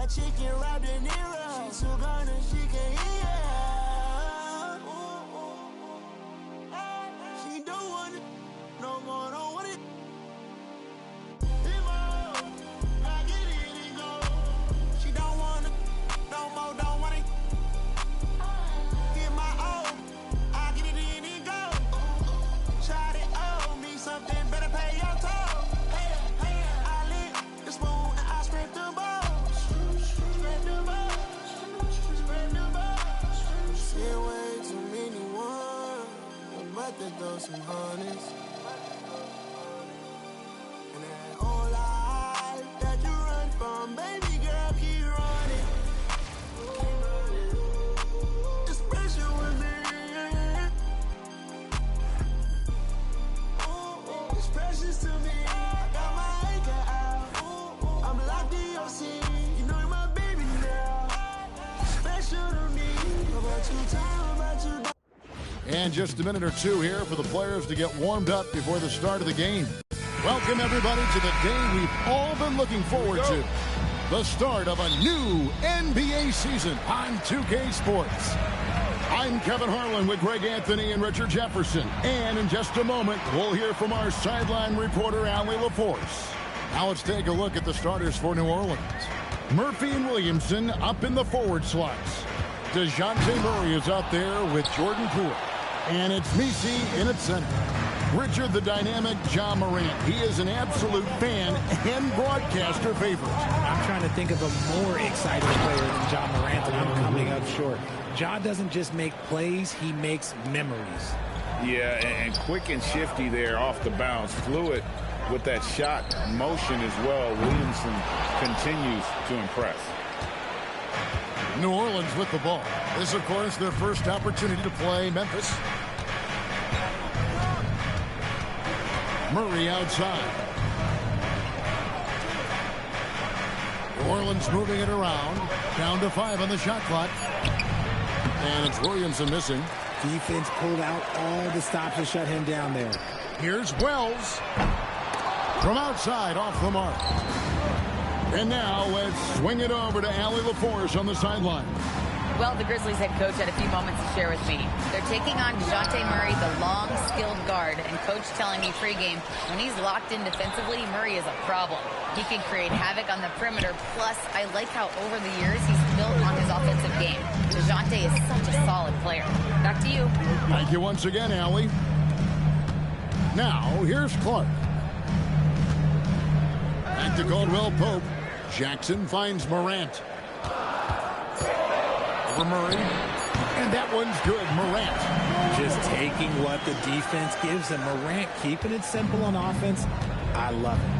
chicken wrapped in Nero. She too gone and she can eat it. She don't want it no more, don't want it. I get it and go. She don't want it no more, don't want it. Get my own, I get it in and go. Try to owe me something, better pay your toll. I lick the spoon and I scrape the balls. Scrape the balls, scrape the balls. See way too many ones, but they throw some honeys. And that whole life that you run from, baby girl, keep running. It's special with me. It's precious to me. I got my anchor out. I'm locked in your scene. You know you're my baby now. Special to me. About you time, about you. And just a minute or two here for the players to get warmed up before the start of the game. Welcome, everybody, to the day we've all been looking forward to. The start of a new NBA season on 2K Sports. I'm Kevin Harlan with Greg Anthony and Richard Jefferson. And in just a moment, we'll hear from our sideline reporter, Allie LaForce. Now let's take a look at the starters for New Orleans. Murphy and Williamson up in the forward slots. DeJounte Murray is out there with Jordan Poole. And it's Messi in at center. Richard the dynamic Ja Morant. He is an absolute fan and broadcaster favorite. I'm trying to think of a more exciting player than Ja Morant, and I'm coming up short. Ja doesn't just make plays, he makes memories. Yeah, and quick and shifty there off the bounce. Fluid with that shot motion as well. Williamson continues to impress. New Orleans with the ball. This, of course, their first opportunity to play Memphis. Murray outside. New Orleans moving it around. Down to 5 on the shot clock. And it's Williamson missing. Defense pulled out all the stops to shut him down there. Here's Wells. From outside, off the mark. And now let's swing it over to Allie LaForce on the sideline. Well, the Grizzlies head coach had a few moments to share with me. They're taking on DeJounte Murray, the long, skilled guard, and coach telling me pregame, when he's locked in defensively, Murray is a problem. He can create havoc on the perimeter, plus I like how over the years he's built on his offensive game. DeJounte is such a solid player. Back to you. Thank you once again, Allie. Now, here's Clark. Back to Caldwell Pope. Jackson finds Morant. Over Murray. And that one's good. Morant. Just taking what the defense gives him. Morant keeping it simple on offense. I love it.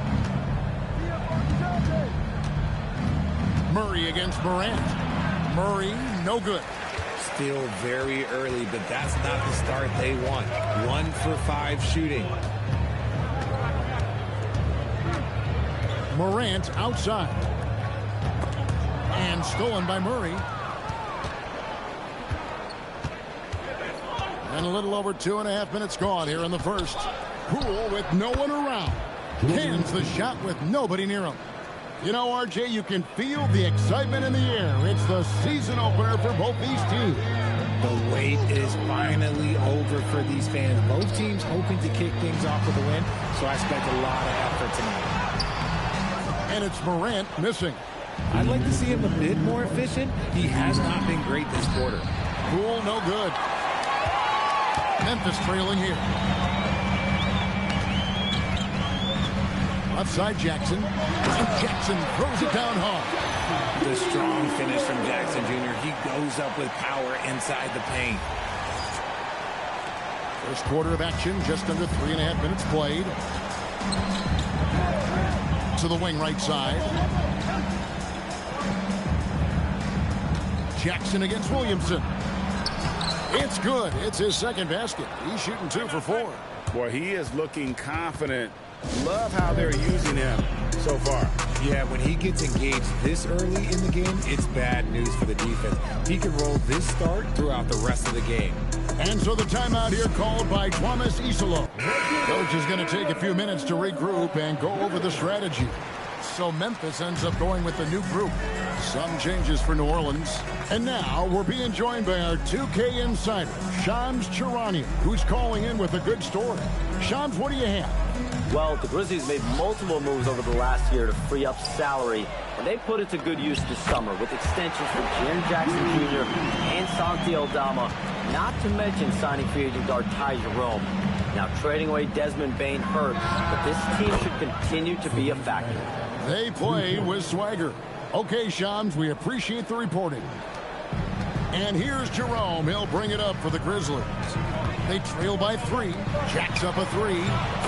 Murray against Morant. Murray, no good. Still very early, but that's not the start they want. 1 for 5 shooting. Morant outside. And stolen by Murray. And a little over 2.5 minutes gone here in the first. Poole with no one around. Hands the shot with nobody near him. You know, RJ, you can feel the excitement in the air. It's the season opener for both these teams. The wait is finally over for these fans. Both teams hoping to kick things off with a win, so I expect a lot of effort tonight. And it's Morant missing. I'd like to see him a bit more efficient. He has not been great this quarter. Poole, no good. Memphis trailing here. Outside Jackson. And Jackson throws it down hard. The strong finish from Jackson Jr. He goes up with power inside the paint. First quarter of action, just under 3.5 minutes played. To the wing right side. Jackson against Williamson. It's good. It's his second basket. He's shooting 2 for 4. Boy, he is looking confident. Love how they're using him so far. Yeah, when he gets engaged this early in the game, it's bad news for the defense. He can roll this start throughout the rest of the game. And so the timeout here called by Thomas Isolo. Coach is going to take a few minutes to regroup and go over the strategy. So Memphis ends up going with the new group. Some changes for New Orleans. And now we're being joined by our 2K insider, Shams Charania, who's calling in with a good story. Shams, what do you have? Well, the Grizzlies made multiple moves over the last year to free up salary, and they put it to good use this summer with extensions for Jaren Jackson Jr. and Santi Aldama, not to mention signing free agent guard Ty Jerome. Now, trading away Desmond Bane hurt, but this team should continue to be a factor. They play with swagger. Okay, Shams, we appreciate the reporting. And here's Jerome. He'll bring it up for the Grizzlies. They trail by 3. Jacks up a 3.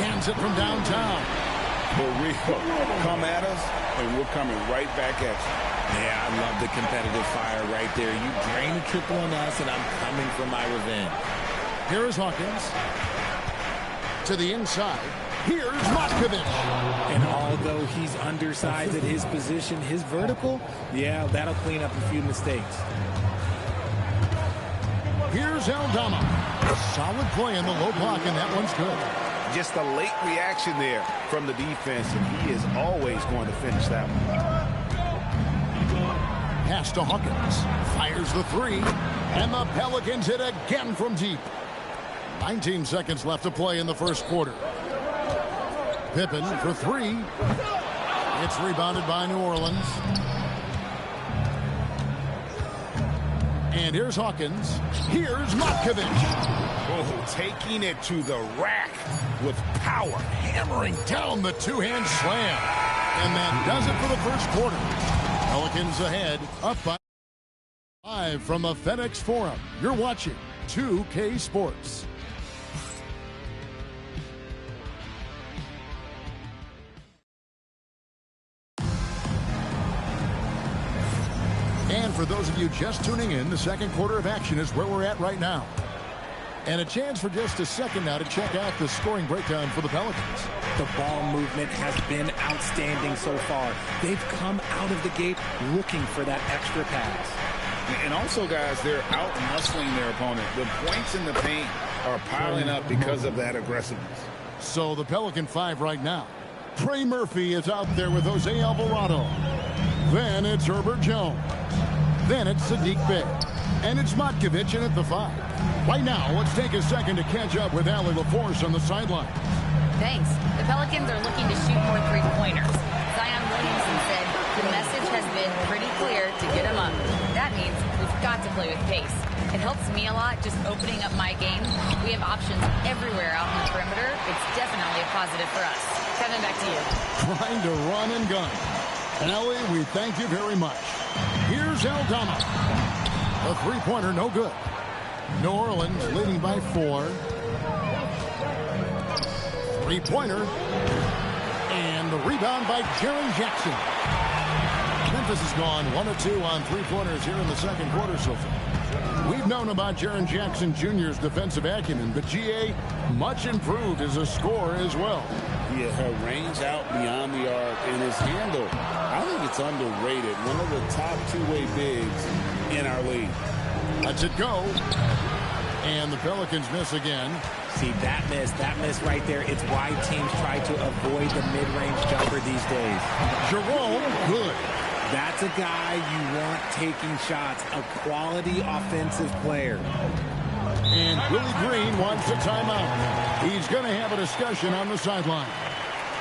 Cans it from downtown. For real. Come at us, and we're coming right back at you. Yeah, I love the competitive fire right there. You drain a triple on us, and I'm coming for my revenge. Here is Hawkins. To the inside. Here's Matkovic. And although he's undersized at his position, his vertical, yeah, that'll clean up a few mistakes. Here's Aldama. A solid play in the low block, and that one's good. Just a late reaction there from the defense, and he is always going to finish that one. Pass to Hawkins. Fires the 3. And the Pelicans hit again from deep. 19 seconds left to play in the first quarter. Pippen for 3. It's rebounded by New Orleans. And here's Hawkins. Here's Matkovic. Oh, taking it to the rack with power. Hammering down the two-hand slam. And that does it for the first quarter. Pelicans ahead, up by 5 from the FedEx Forum. You're watching 2K Sports. And for those of you just tuning in, the second quarter of action is where we're at right now. And a chance for just a second now to check out the scoring breakdown for the Pelicans. The ball movement has been outstanding so far. They've come out of the gate looking for that extra pass. And also, guys, they're out-muscling their opponent. The points in the paint are piling up because of that aggressiveness. So the Pelican 5 right now. Trey Murphy is out there with Jose Alvarado. Then it's Herbert Jones. Then it's Sadiq Bey. And it's Matkovic in at the 5. Right now, let's take a second to catch up with Allie LaForce on the sideline. Thanks. The Pelicans are looking to shoot more three-pointers. Zion Williamson said the message has been pretty clear to get him up. That means we've got to play with pace. It helps me a lot just opening up my game. We have options everywhere out in the perimeter. It's definitely a positive for us. Kevin, back to you. Trying to run and gun. Allie, we thank you very much. Here's Aldama. A three-pointer, no good. New Orleans leading by 4. Three-pointer. And the rebound by Jaren Jackson. Memphis has gone 1 of 2 on three-pointers here in the second quarter so far. We've known about Jaren Jackson Jr.'s defensive acumen, but GA much improved as a scorer as well. Yeah, her range out beyond the arc and his handle, I think it's underrated. One of the top two-way bigs in our league. Lets it go. And the Pelicans miss again. See, that miss right there, it's why teams try to avoid the mid-range jumper these days. Jerome, good. That's a guy you want taking shots, a quality offensive player. And Willie Green wants a timeout. He's going to have a discussion on the sideline.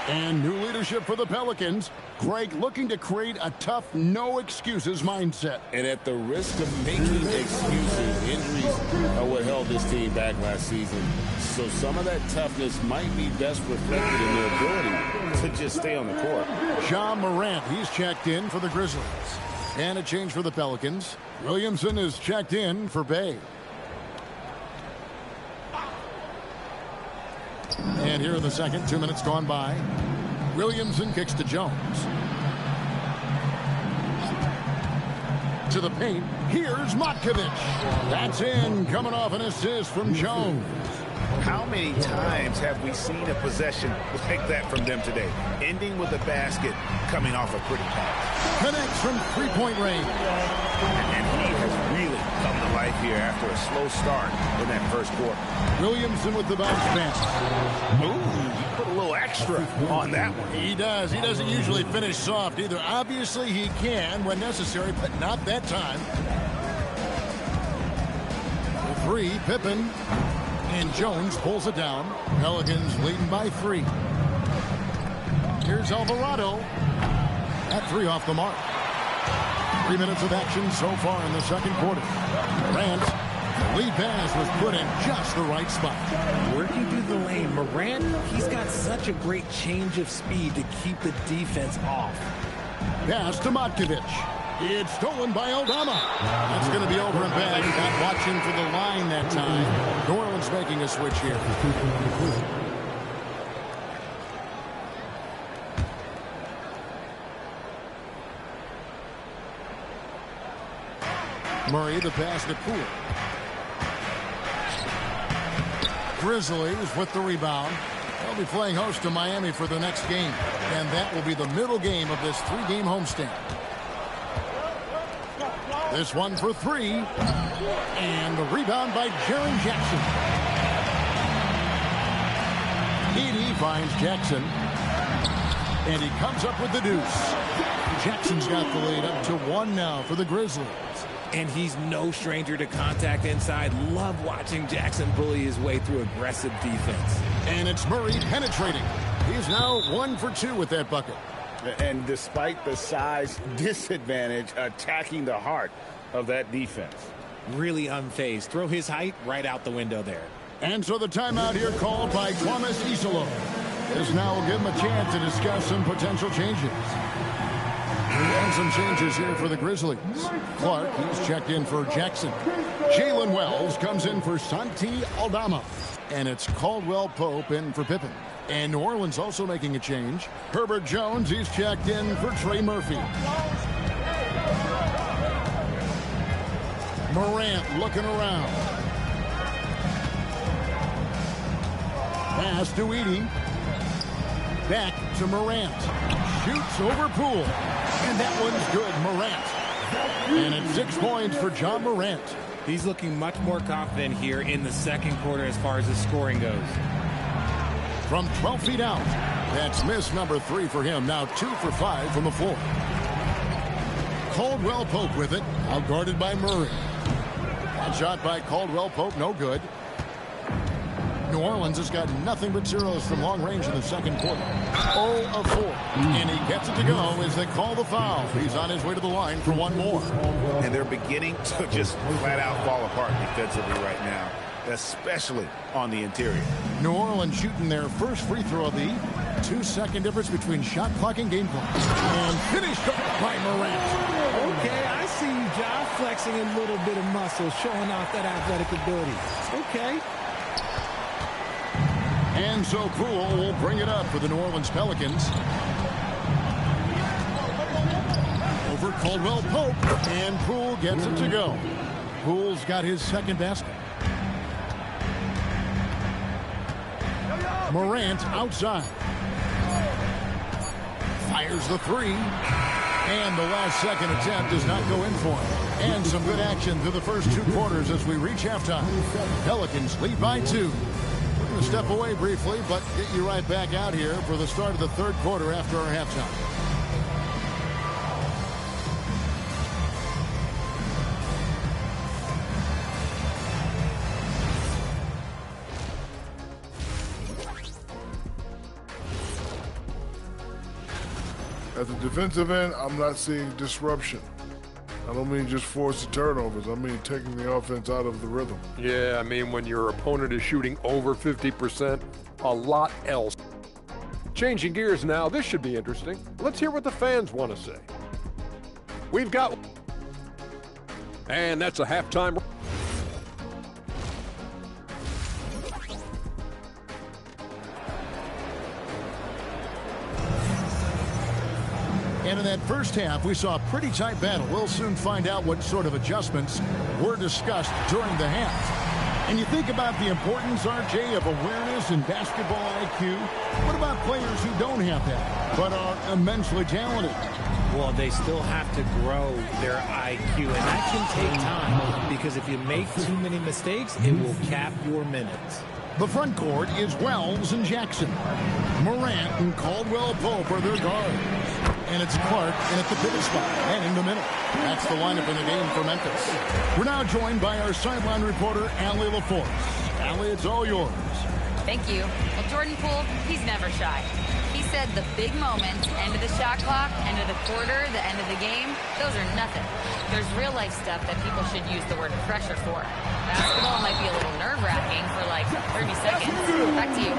And new leadership for the Pelicans. Greg looking to create a tough, no-excuses mindset. And at the risk of making excuses, injuries are what held this team back last season. So some of that toughness might be best reflected in their ability to just stay on the court. John Morant, he's checked in for the Grizzlies. And a change for the Pelicans. Williamson is checked in for Bey. And here in the second, 2 minutes gone by. Williamson kicks to Jones. To the paint. Here's Matkovic. That's in, coming off an assist from Jones. How many times have we seen a possession like that from them today? Ending with a basket, coming off a pretty pass. Connects from three-point range. And he has really come to life here after a slow start in that first quarter. Williamson with the bounce pass. Ooh, he put a little extra on that one. He does. He doesn't usually finish soft either. Obviously, he can when necessary, but not that time. The three, Pippen. And Jones pulls it down. Pelicans leading by 3. Here's Alvarado. At 3 off the mark. 3 minutes of action so far in the second quarter. Morant, the lead pass was put in just the right spot. Working through the lane, Morant, he's got such a great change of speed to keep the defense off. Pass to Matkovic. It's stolen by Aldama. That's going to be over and back. Not watching for the line that time. New Orleans making a switch here. Murray, the pass to Poole. Grizzlies with the rebound. They'll be playing host to Miami for the next game. And that will be the middle game of this 3-game homestand. This one for 3. And the rebound by Jaren Jackson. Edey finds Jackson. And he comes up with the deuce. Jackson's got the lead up to 1 now for the Grizzlies. And he's no stranger to contact inside. Love watching Jackson bully his way through aggressive defense. And it's Murray penetrating. He's now 1 for 2 with that bucket. And despite the size disadvantage, attacking the heart of that defense. Really unfazed. Throw his height right out the window there. And so the timeout here called by Thomas Isolo. This now will give him a chance to discuss some potential changes. And some changes here for the Grizzlies. Clark, he's checked in for Jackson. Jalen Wells comes in for Santi Aldama. And it's Caldwell Pope in for Pippen. And New Orleans also making a change. Herbert Jones, he's checked in for Trey Murphy. Morant looking around. Pass to Edey. Back to Morant. Shoots over Poole. And that one's good, Morant. And it's 6 points for John Morant. He's looking much more confident here in the second quarter as far as his scoring goes. From 12 feet out, that's miss number 3 for him. Now 2 for 5 from the floor. Caldwell Pope with it, outguarded by Murray. One shot by Caldwell Pope, no good. New Orleans has got nothing but zeros from long range in the second quarter. 0 of 4. And he gets it to go as they call the foul. He's on his way to the line for 1 more. And they're beginning to just flat out fall apart defensively right now, especially on the interior. New Orleans shooting their first free throw of the 2-second difference between shot clock and game clock. And finished up by Morant. Okay, I see you, John, flexing a little bit of muscle, showing off that athletic ability. Okay. And so Poole will bring it up for the New Orleans Pelicans. Over Caldwell Pope, and Poole gets it to go. Poole's got his second basket. Morant outside. Fires the 3. And the last second attempt does not go in for him. And some good action through the first 2 quarters as we reach halftime. Pelicans lead by 2. We're going to step away briefly, but get you right back out here for the start of the third quarter after our halftime. At the defensive end, I'm not seeing disruption. I don't mean just forced turnovers. I mean taking the offense out of the rhythm. Yeah, I mean when your opponent is shooting over 50%, a lot else. Changing gears now, this should be interesting. Let's hear what the fans want to say. We've got... And that's a halftime... And in that first half, we saw a pretty tight battle. We'll soon find out what sort of adjustments were discussed during the half. And you think about the importance, RJ, of awareness and basketball IQ. What about players who don't have that, but are immensely talented? Well, they still have to grow their IQ, and that can take time because if you make too many mistakes, it will cap your minutes. The front court is Wells and Jackson. Morant and Caldwell Pope are their guards. And it's Clark in at the pivot spot and in the middle. That's the lineup in the game for Memphis. We're now joined by our sideline reporter, Allie LaForce. Allie, it's all yours. Thank you. Well, Jordan Poole, he's never shy. He said the big moments, end of the shot clock, end of the quarter, the end of the game, those are nothing. There's real-life stuff that people should use the word pressure for. Basketball might be a little nerve-wracking for like 30 seconds. Back to you.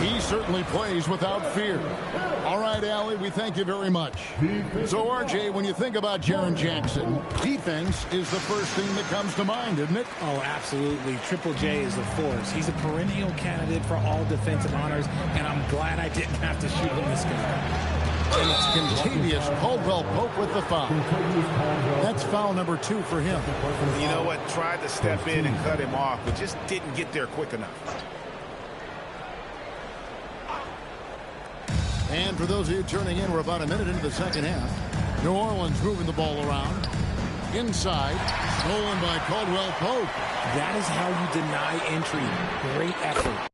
He certainly plays without fear. All right, Allie, we thank you very much. So, RJ, when you think about Jaren Jackson, defense is the first thing that comes to mind, isn't it? Oh, absolutely. Triple J is a force. He's a perennial candidate for all defensive honors, and I'm glad I didn't have to shoot him this game. And it's Kentavious Caldwell-Pope with the foul. That's foul number 2 for him. You know what? Tried to step in and cut him off, but just didn't get there quick enough. And for those of you turning in, we're about a minute into the second half. New Orleans moving the ball around. Inside, stolen by Caldwell Pope. That is how you deny entry. Great effort.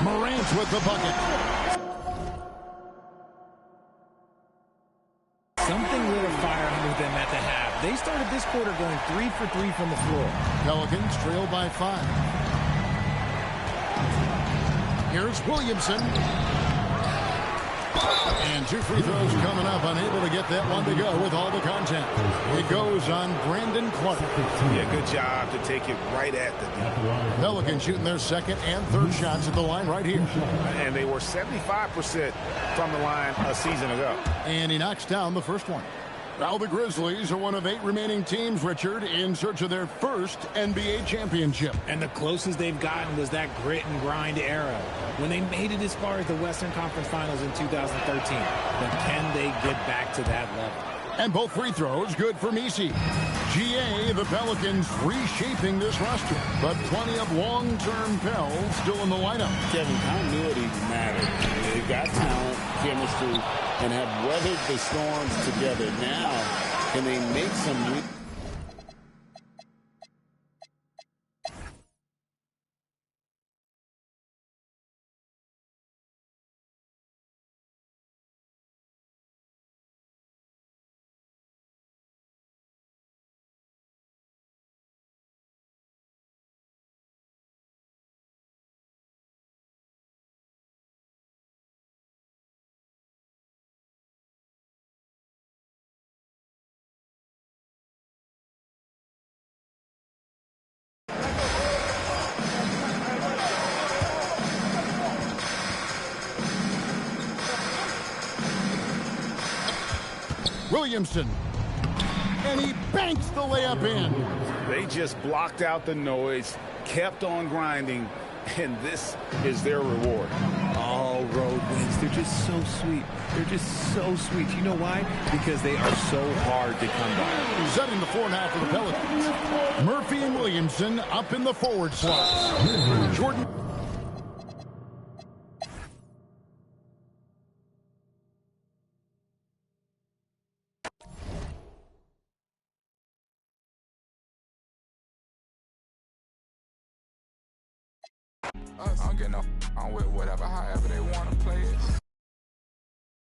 Morant with the bucket. Something lit a fire under them at the half. They started this quarter going 3 for 3 from the floor. Pelicans trail by 5. Here's Williamson. And 2 free throws coming up. Unable to get that one to go with all the contact. It goes on Brandon Clark. Yeah, good job to take it right at the deep. Pelicans shooting their second and third shots at the line right here. And they were 75% from the line a season ago. And he knocks down the first one. Now the Grizzlies are one of 8 remaining teams, Richard, in search of their first NBA championship. And the closest they've gotten was that grit and grind era when they made it as far as the Western Conference Finals in 2013. But can they get back to that level? And both free throws good for Messi. GA, the Pelicans reshaping this roster, but plenty of long-term Pels still in the lineup. Kevin, continuity matters. They've got talent, chemistry, and have weathered the storms together. Now, can they make some... Williamson. And he banks the layup in. They just blocked out the noise, kept on grinding, and this is their reward. All road wins. They're just so sweet. They're just so sweet. You know why? Because they are so hard to come by. Setting the floor now for the Pelicans. Murphy and Williamson up in the forward slots. Jordan. I'm getting up. I'm with whatever, however they want to play it.